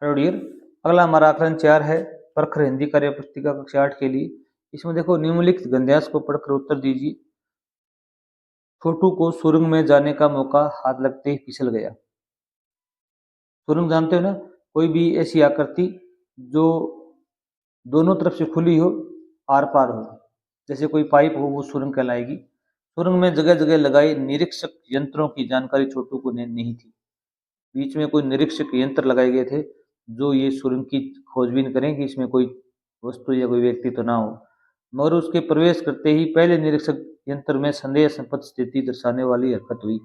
Hello dear, अगला हमारा आकलन 4 है प्रखर हिंदी कार्य पुस्तिका कक्षा 8 के लिए। इसमें देखो निम्नलिखित गद्यांश को पढ़कर उत्तर दीजिए। छोटू को सुरंग में जाने का मौका हाथ लगते ही फिसल गया। सुरंग जानते हो ना, कोई भी ऐसी आकृति जो दोनों तरफ से खुली हो, आर पार हो, जैसे कोई पाइप हो, वो सुरंग कहलाएगी। सुरंग में जगह जगह लगाए निरीक्षक यंत्रों की जानकारी छोटू को नहीं थी। बीच में कोई निरीक्षक यंत्र लगाए गए थे जो ये सुरंग की खोजबीन करें कि इसमें कोई वस्तु या कोई व्यक्ति तो ना हो। मगर उसके प्रवेश करते ही पहले निरीक्षक यंत्र में संदेह संपत्ति स्थिति दर्शाने वाली हरकत हुई।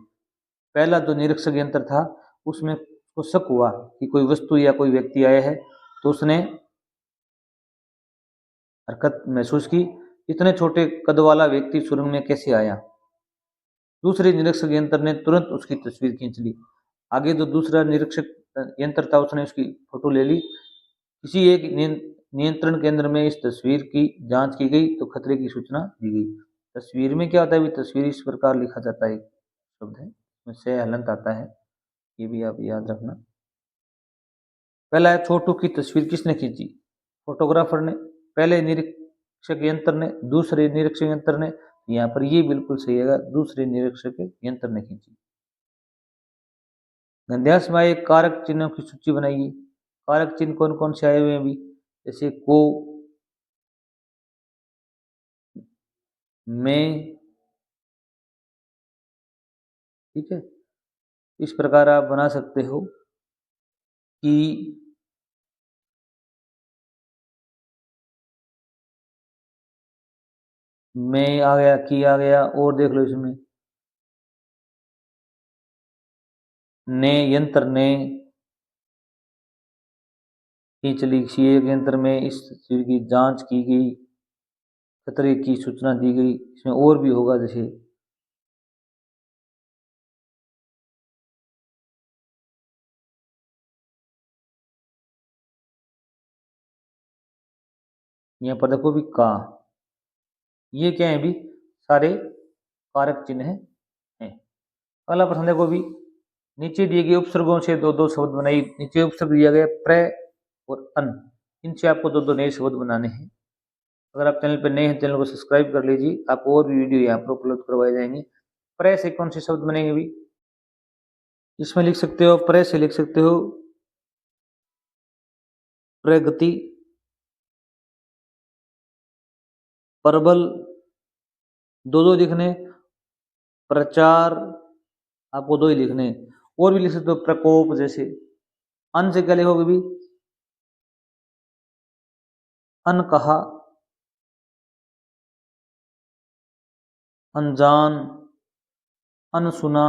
पहला जो निरीक्षक यंत्र था उसमें उसको शक हुआ कि कोई वस्तु या कोई व्यक्ति आया है, तो उसने हरकत महसूस की। इतने छोटे कद वाला व्यक्ति सुरंग में कैसे आया? दूसरे निरीक्षक यंत्र ने तुरंत उसकी तस्वीर खींच ली। आगे जो दूसरा निरीक्षक यंत्र था उसने उसकी फोटो ले ली। किसी एक नियंत्रण केंद्र में इस तस्वीर की जांच की गई तो खतरे की सूचना दी गई। तस्वीर में क्या होता है? तस्वीर इस प्रकार लिखा जाता है, शब्द है उसमें से हलंत आता है, ये भी आप याद रखना। पहला है छोटू की तस्वीर किसने खींची? फोटोग्राफर ने। पहले निरीक्षक यंत्र ने, दूसरे निरीक्षक यंत्र ने। यहाँ पर ये बिल्कुल सही है, दूसरे निरीक्षक यंत्र ने खींची। गद्यांश में एक कारक चिन्हों की सूची बनाइए। कारक चिन्ह कौन कौन से आए हुए हैं अभी? जैसे को, में, ठीक है। इस प्रकार आप बना सकते हो कि में आ गया, की आ गया, और देख लो इसमें ने, यंत्र ने खींच ली। किसी एक यंत्र में इस तस्वीर की जांच की गई, खतरे की सूचना दी गई। इसमें और भी होगा, जैसे यहाँ पर देखो भी का, ये क्या है भी? सारे कारक चिन्ह हैं। अगला प्रश्न देखो भी, नीचे दिए गए उपसर्गों से दो दो शब्द बनाइए। नीचे उपसर्ग दिया गया प्र और अन, इनसे आपको दो दो नए शब्द बनाने हैं। अगर आप चैनल पर नए हैं, चैनल को सब्सक्राइब कर लीजिए, आपको और भी वीडियो यहाँ पर उपलब्ध करवाए जाएंगे। प्र से कौन से शब्द बनेंगे भी? इसमें लिख सकते हो, प्र से लिख सकते हो प्रगति, प्रबल, दो दो लिखने, प्रचार, आपको दो ही लिखने। और भी लिख सकते हो प्रकोप जैसे। अन से क्या लिखोगे भी? अनकहा, अनजान, अनसुना,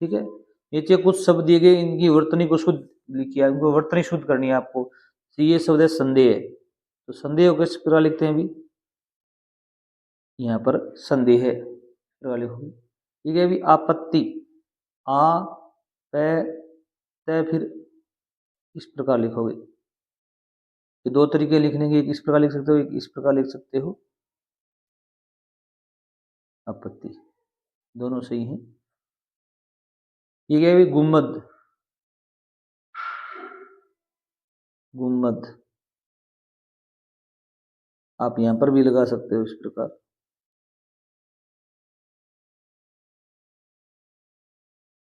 ठीक है। नीचे कुछ शब्द दिए गए, इनकी वर्तनी को शुद्ध लिखिए, इनको वर्तनी शुद्ध करनी है आपको। तो ये शब्द है संदेह, तो संदेह को किस प्रकार लिखते हैं भी? यहाँ पर संदेह लिखोगे, ठीक है। अभी आपत्ति, आ प त, फिर इस प्रकार लिखोगे। ये दो तरीके लिखने के, एक इस प्रकार लिख सकते हो, एक इस प्रकार लिख सकते हो। आपत्ति, दोनों सही हैं। ये क्या है? गुम्मद, गुम्मद, आप यहां पर भी लगा सकते हो इस प्रकार।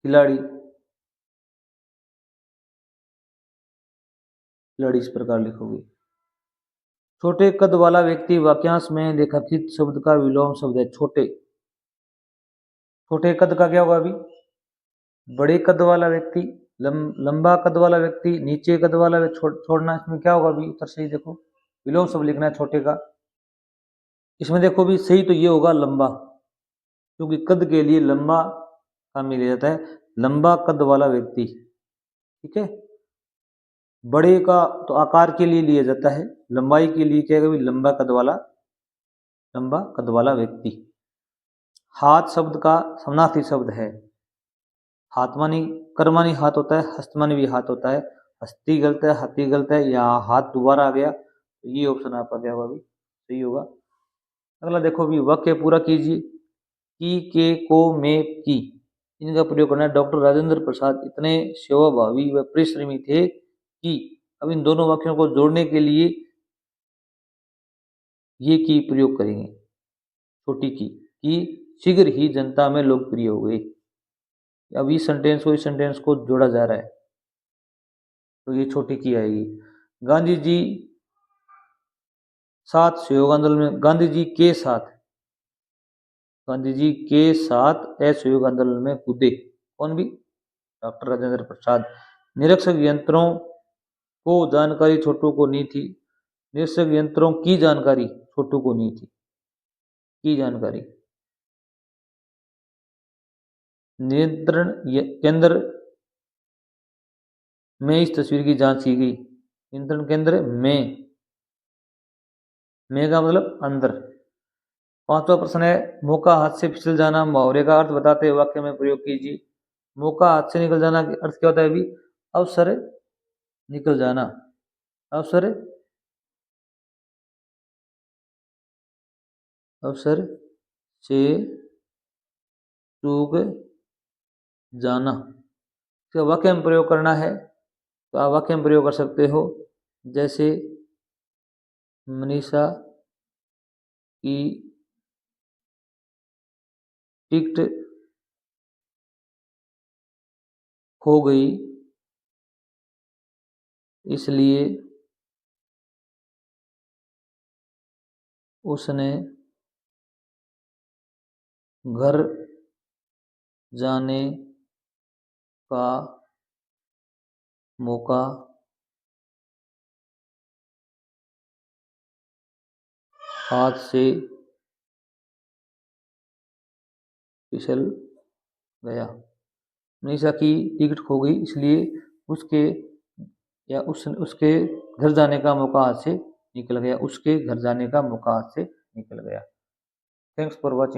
खिलाड़ी, खिलाड़ी इस प्रकार लिखोगे। छोटे कद वाला व्यक्ति वाक्यांश में रेखांकित शब्द का विलोम शब्द है छोटे। छोटे कद का क्या होगा अभी? बड़े कद वाला व्यक्ति, लंबा कद वाला व्यक्ति, नीचे कद वाला छोड़ना। इसमें क्या होगा अभी? उत्तर सही देखो, विलोम शब्द लिखना है छोटे का। इसमें देखो भी सही तो ये होगा लंबा, क्योंकि कद के लिए लंबा का मिल जाता है, लंबा कद वाला व्यक्ति, ठीक है। बड़े का तो आकार के लिए लिया जाता है, लंबाई के लिए क्या है? लंबा कद वाला, लंबा कद वाला व्यक्ति। हाथ शब्द का समानार्थी शब्द है। हाथमानी, कर्मानी हाथ होता है, हस्तमानी भी हाथ होता है। हस्ती गलत है, हाथी गलत है, यहाँ हाथ दोबारा आ गया, तो ये ऑप्शन आपका क्या होगा भी? सही होगा। अगला देखो भी, वाक्य पूरा कीजिए। की, के, को, में, की। इनका प्रयोग करना है। डॉक्टर राजेंद्र प्रसाद इतने सेवाभावी व परिश्रमी थे कि अब इन दोनों वाक्यों को जोड़ने के लिए ये की प्रयोग करेंगे, छोटी की, कि शीघ्र ही जनता में लोकप्रिय हो गई। अब इस सेंटेंस को जोड़ा जा रहा है, तो ये छोटी की आएगी। गांधी जी साथ सहयोग आंदोलन में, गांधी जी के साथ असहयोग आंदोलन में कूदे। कौन भी? डॉक्टर राजेंद्र प्रसाद। निरीक्षक यंत्रों को जानकारी छोटू को नहीं थी। निरीक्षक यंत्रों की जानकारी छोटू को नहीं थी। की जानकारी। नियंत्रण केंद्र में इस तस्वीर की जांच की गई। नियंत्रण केंद्र में का मतलब अंदर। पांचवा प्रश्न है, मौका हाथ से फिसल जाना मुहावरे का अर्थ बताते हुए वाक्य में प्रयोग कीजिए। मौका हाथ से निकल जाना का अर्थ क्या होता है अभी? अवसर निकल जाना। अवसर से चूक जाना। तो वाक्य में प्रयोग करना है, तो आप वाक्य में प्रयोग कर सकते हो। जैसे मनीषा की टिकट खो गई, इसलिए उसने घर जाने का मौका हाथ से फिसल गया। मनीषा की टिकट खो गई, इसलिए उसके घर जाने का मौका हाथ से निकल गया। उसके घर जाने का मौका हाथ से निकल गया। Thanks for watching.